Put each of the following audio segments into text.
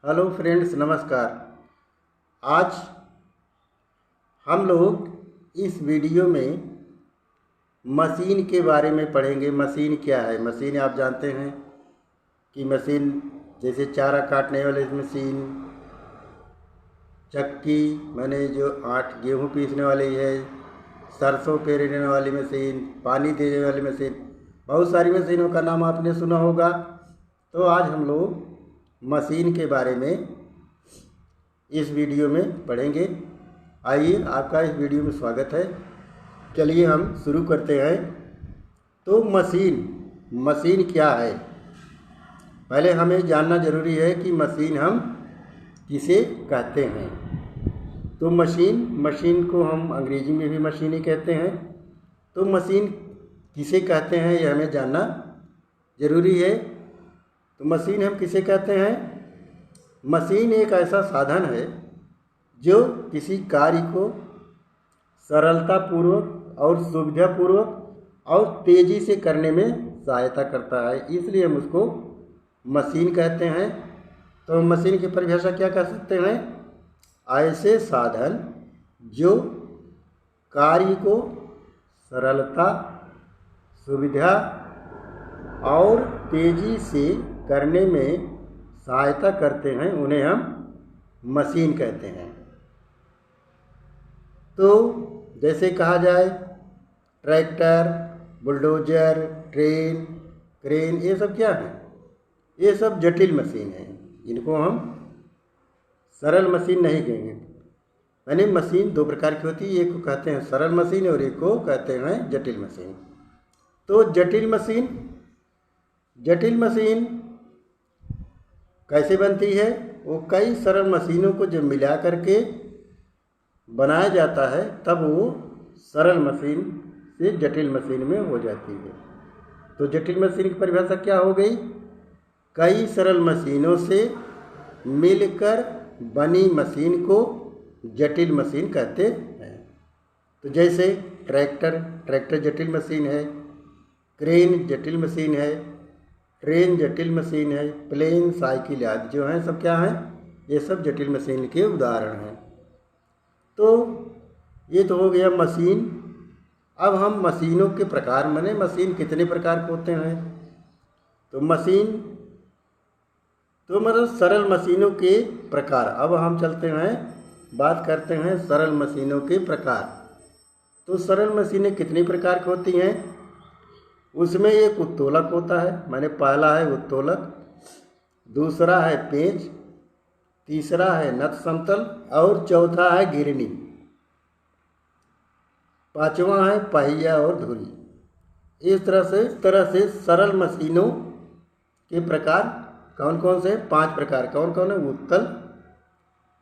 Hello friends, नमस्कार। आज हम लोग इस वीडियो में मशीन के बारे में पढ़ेंगे। मशीन क्या है? मशीन आप जानते हैं कि मशीन जैसे चारा काटने वाली मशीन, चक्की माने जो गेहूँ पीसने वाली है, सरसों पेरने वाली मशीन, पानी देने वाली मशीन, बहुत सारी मशीनों का नाम आपने सुना होगा। तो आज हम लोग मशीन के बारे में इस वीडियो में पढ़ेंगे। आइए, आपका इस वीडियो में स्वागत है। चलिए हम शुरू करते हैं। तो मशीन क्या है? पहले हमें जानना ज़रूरी है कि मशीन हम किसे कहते हैं। तो मशीन को हम अंग्रेजी में भी मशीन ही कहते हैं। तो मशीन किसे कहते हैं यह हमें जानना ज़रूरी है। तो मशीन हम किसे कहते हैं? मशीन एक ऐसा साधन है जो किसी कार्य को सरलतापूर्वक और सुविधापूर्वक और तेज़ी से करने में सहायता करता है, इसलिए हम उसको मशीन कहते हैं। तो मशीन की परिभाषा क्या कह सकते हैं? ऐसे साधन जो कार्य को सरलता, सुविधा और तेज़ी से करने में सहायता करते हैं, उन्हें हम मशीन कहते हैं। तो जैसे कहा जाए ट्रैक्टर, बुलडोजर, ट्रेन, क्रेन, ये सब क्या है? ये सब जटिल मशीन है। इनको हम सरल मशीन नहीं कहेंगे। यानी मशीन दो प्रकार की होती है, एक को कहते हैं सरल मशीन और एक को कहते हैं जटिल मशीन। तो जटिल मशीन कैसे बनती है? वो कई सरल मशीनों को जब मिला करके बनाया जाता है तब वो सरल मशीन से जटिल मशीन में हो जाती है। तो जटिल मशीन की परिभाषा क्या हो गई? कई सरल मशीनों से मिलकर बनी मशीन को जटिल मशीन कहते हैं। तो जैसे ट्रैक्टर जटिल मशीन है, क्रेन जटिल मशीन है, ट्रेन जटिल मशीन है, प्लेन, साइकिल आदि जो हैं सब क्या हैं? ये सब जटिल मशीन के उदाहरण हैं। तो ये तो हो गया मशीन। अब हम मशीनों के प्रकार, माने मशीन कितने प्रकार के होते हैं? तो मशीन तो मतलब सरल मशीनों के प्रकार। अब हम चलते हैं, बात करते हैं सरल मशीनों के प्रकार। तो सरल मशीनें कितनी प्रकार की होती हैं? उसमें एक उत्तोलक होता है, माने पहला है उत्तोलक, दूसरा है पेंच, तीसरा है नट समतल और चौथा है गिरनी, पांचवा है पहिया और धुरी। इस तरह से सरल मशीनों के प्रकार कौन कौन से? 5 प्रकार। कौन कौन है? उत्तल,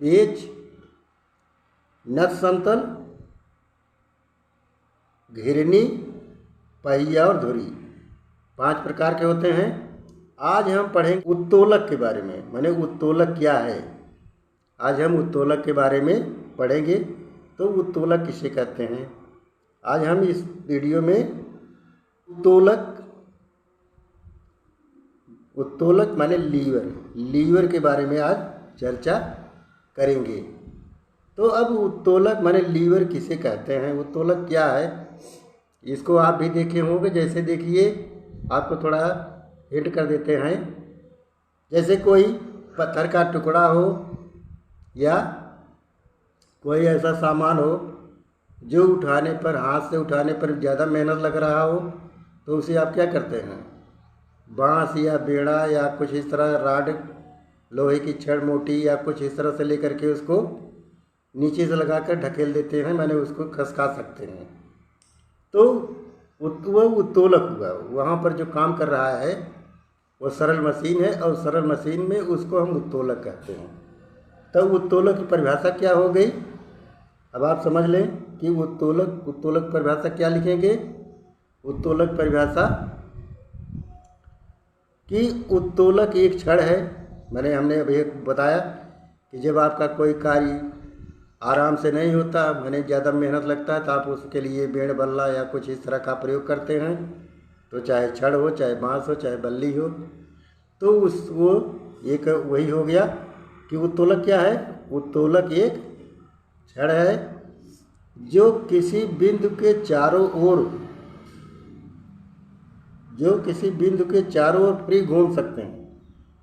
पेंच, नट समतल, घिरनी, पहिया और धुरी। 5 प्रकार के होते हैं। आज हम पढ़ेंगे उत्तोलक के बारे में, माने उत्तोलक क्या है। आज हम उत्तोलक के बारे में पढ़ेंगे। तो उत्तोलक किसे कहते हैं? आज हम इस वीडियो में उत्तोलक माने लीवर के बारे में आज चर्चा करेंगे। तो अब उत्तोलक माने लीवर किसे कहते हैं? उत्तोलक क्या है? इसको आप भी देखे होंगे। जैसे देखिए, आपको थोड़ा हिंट कर देते हैं। जैसे कोई पत्थर का टुकड़ा हो या कोई ऐसा सामान हो जो उठाने पर, हाथ से उठाने पर ज़्यादा मेहनत लग रहा हो, तो उसे आप क्या करते हैं? बांस या बेड़ा या कुछ इस तरह राड, लोहे की छड़ मोटी या कुछ इस तरह से लेकर के उसको नीचे से लगाकर ढकेल देते हैं, माने उसको खसका सकते हैं। तो वह उत्तोलक हुआ। वहाँ पर जो काम कर रहा है वो सरल मशीन है और सरल मशीन में उसको हम उत्तोलक कहते हैं। तब उत्तोलक की परिभाषा क्या हो गई? अब आप समझ लें कि उत्तोलक परिभाषा क्या लिखेंगे? उत्तोलक परिभाषा कि उत्तोलक एक छड़ है। मैंने हमने अभी बताया कि जब आपका कोई कार्य आराम से नहीं होता, मैंने ज़्यादा मेहनत लगता है, तो आप उसके लिए बेड़ बल्ला या कुछ इस तरह का प्रयोग करते हैं। तो चाहे छड़ हो, चाहे बांस हो, चाहे बल्ली हो, तो वो एक वही हो गया कि उत्तोलक क्या है। उत्तोलक एक छड़ है जो किसी बिंदु के चारों ओर फ्री घूम सकते हैं।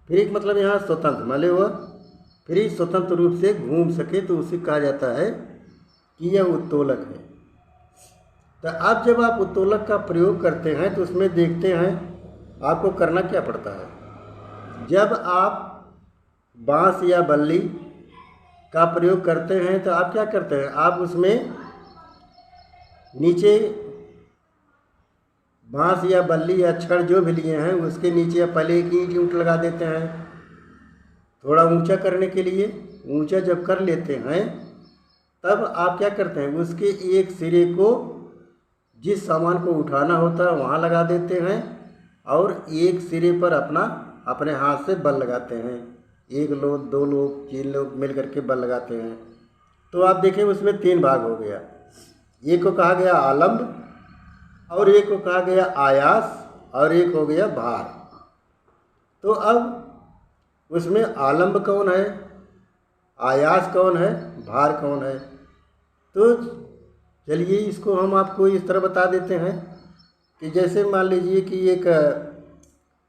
फ्री मतलब यहाँ स्वतंत्र, मान लो वह फ्री स्वतंत्र रूप से घूम सके तो उसे कहा जाता है कि यह उत्तोलक है। तो अब जब आप उत्तोलक का प्रयोग करते हैं तो उसमें देखते हैं आपको करना क्या पड़ता है। जब आप बांस या बल्ली का प्रयोग करते हैं तो आप क्या करते हैं, आप उसमें नीचे बांस या बल्ली या छड़ जो भी लिए हैं उसके नीचे पहले एक ईंट लगा देते हैं थोड़ा ऊंचा करने के लिए। ऊंचा जब कर लेते हैं तब आप क्या करते हैं, उसके एक सिरे को जिस सामान को उठाना होता है वहाँ लगा देते हैं और एक सिरे पर अपने हाथ से बल लगाते हैं। 1 लोग 2 लोग 3 लोग मिल करके बल लगाते हैं। तो आप देखें उसमें 3 भाग हो गया। एक को कहा गया आलम्ब और एक को कहा गया आयास और एक हो गया भार। तो अब उसमें आलम्ब कौन है, आयास कौन है, भार कौन है। तो चलिए इसको हम आपको इस तरह बता देते हैं कि जैसे मान लीजिए कि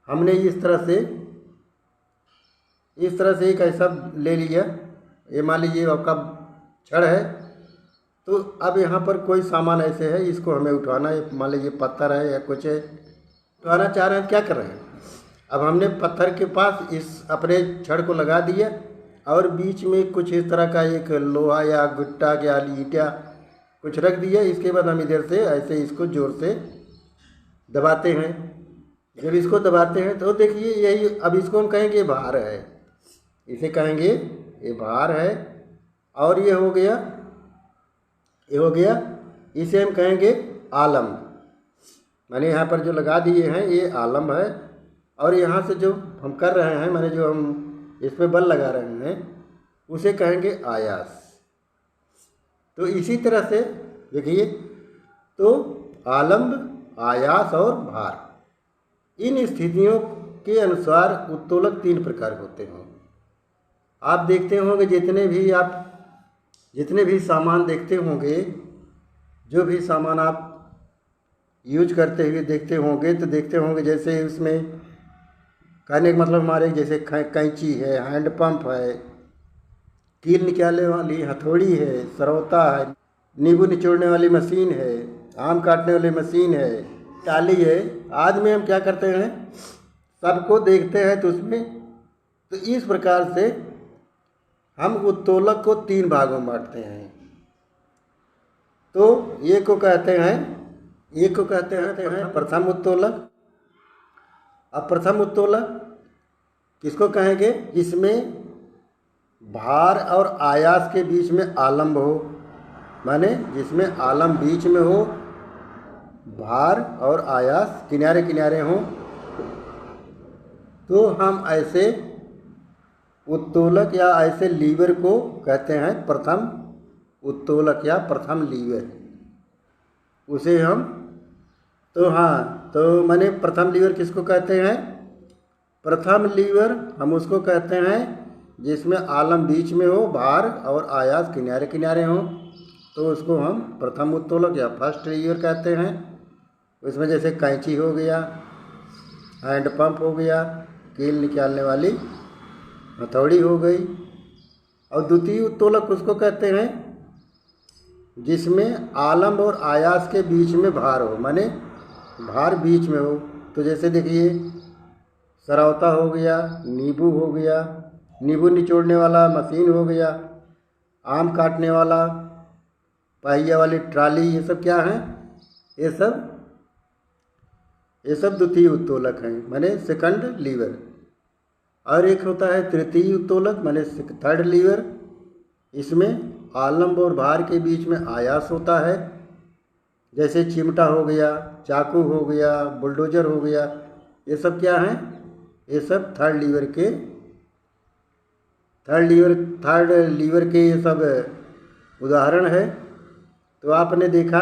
हमने इस तरह से एक ऐसा ले लिया, ये मान लीजिए आपका छड़ है। तो अब यहाँ पर कोई सामान ऐसे है, इसको हमें उठाना है, मान लीजिए पत्थर है या कुछ है, उठाना चाह रहे हैं, क्या कर रहे हैं। अब हमने पत्थर के पास इस अपने छड़ को लगा दिया और बीच में कुछ इस तरह का एक लोहा या गुट्टा या ईंटा कुछ रख दिया। इसके बाद हम इधर से ऐसे इसको जोर से दबाते हैं। जब इसको दबाते हैं तो देखिए यही, अब इसको हम कहेंगे भार है, इसे कहेंगे ये भार है। और ये हो गया, इसे हम कहेंगे आलम्ब। माने यहाँ पर जो लगा दिए हैं ये आलम्ब है। और यहाँ से जो हम कर रहे हैं, माने जो हम इस पर बल लगा रहे हैं उसे कहेंगे आयास। तो इसी तरह से देखिए, तो आलम्ब, आयास और भार, इन स्थितियों के अनुसार उत्तोलक 3 प्रकार होते हैं। आप देखते होंगे जितने भी सामान देखते होंगे, जो भी सामान आप यूज करते हुए देखते होंगे जैसे उसमें कहने का मतलब हमारे जैसे कैंची है, हैंड पंप है, कील निकालने वाली हथौड़ी है, सरौता है, नींबू निचोड़ने वाली मशीन है, आम काटने वाली मशीन है, टाली है आदि में हम क्या करते हैं, सबको देखते हैं। तो उसमें तो इस प्रकार से हम उत्तोलक को 3 भागों में बांटते हैं। तो एक को कहते हैं प्रथम उत्तोलक। अब प्रथम उत्तोलक किसको कहेंगे, जिसमें भार और आयास के बीच में आलम्ब हो, माने जिसमें आलम्ब बीच में हो, भार और आयास किनारे किनारे हों, तो हम ऐसे उत्तोलक या ऐसे लीवर को कहते हैं प्रथम उत्तोलक या प्रथम लीवर। उसे हम तो माने प्रथम लीवर किसको कहते हैं, प्रथम लीवर हम उसको कहते हैं जिसमें आलम बीच में हो, भार और आयास किनारे किनारे हों, तो उसको हम प्रथम उत्तोलक या फर्स्ट लीवर कहते हैं। उसमें जैसे कैंची हो गया, हैंड पंप हो गया, कील निकालने वाली हथौड़ी हो गई। और द्वितीय उत्तोलक उसको कहते हैं जिसमें आलम्ब और आयास के बीच में भार हो, माने भार बीच में हो। तो जैसे देखिए सरौता हो गया, नींबू हो गया, नींबू निचोड़ने वाला मशीन हो गया, आम काटने वाला पहिया वाली ट्राली, ये सब क्या हैं, ये सब द्वितीय उत्तोलक हैं, माने सेकंड लीवर। और एक होता है तृतीय उत्तोलक, माने थर्ड लीवर। इसमें आलम्ब और भार के बीच में आयास होता है, जैसे चिमटा हो गया, चाकू हो गया, बुलडोजर हो गया, ये सब क्या हैं, ये सब थर्ड लीवर के ये सब उदाहरण है। तो आपने देखा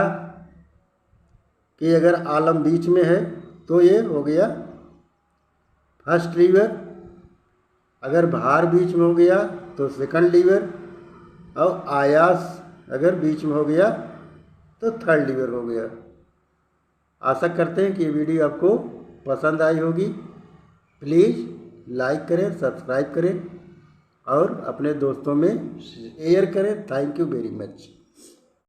कि अगर आलम बीच में है तो ये हो गया फर्स्ट लीवर। अगर भार बीच में हो गया तो सेकंड लीवर, और आयास अगर बीच में हो गया तो थर्ड लीवर हो गया। आशा करते हैं कि ये वीडियो आपको पसंद आई होगी। प्लीज़ लाइक करें, सब्सक्राइब करें और अपने दोस्तों में शेयर करें। Thank you very much.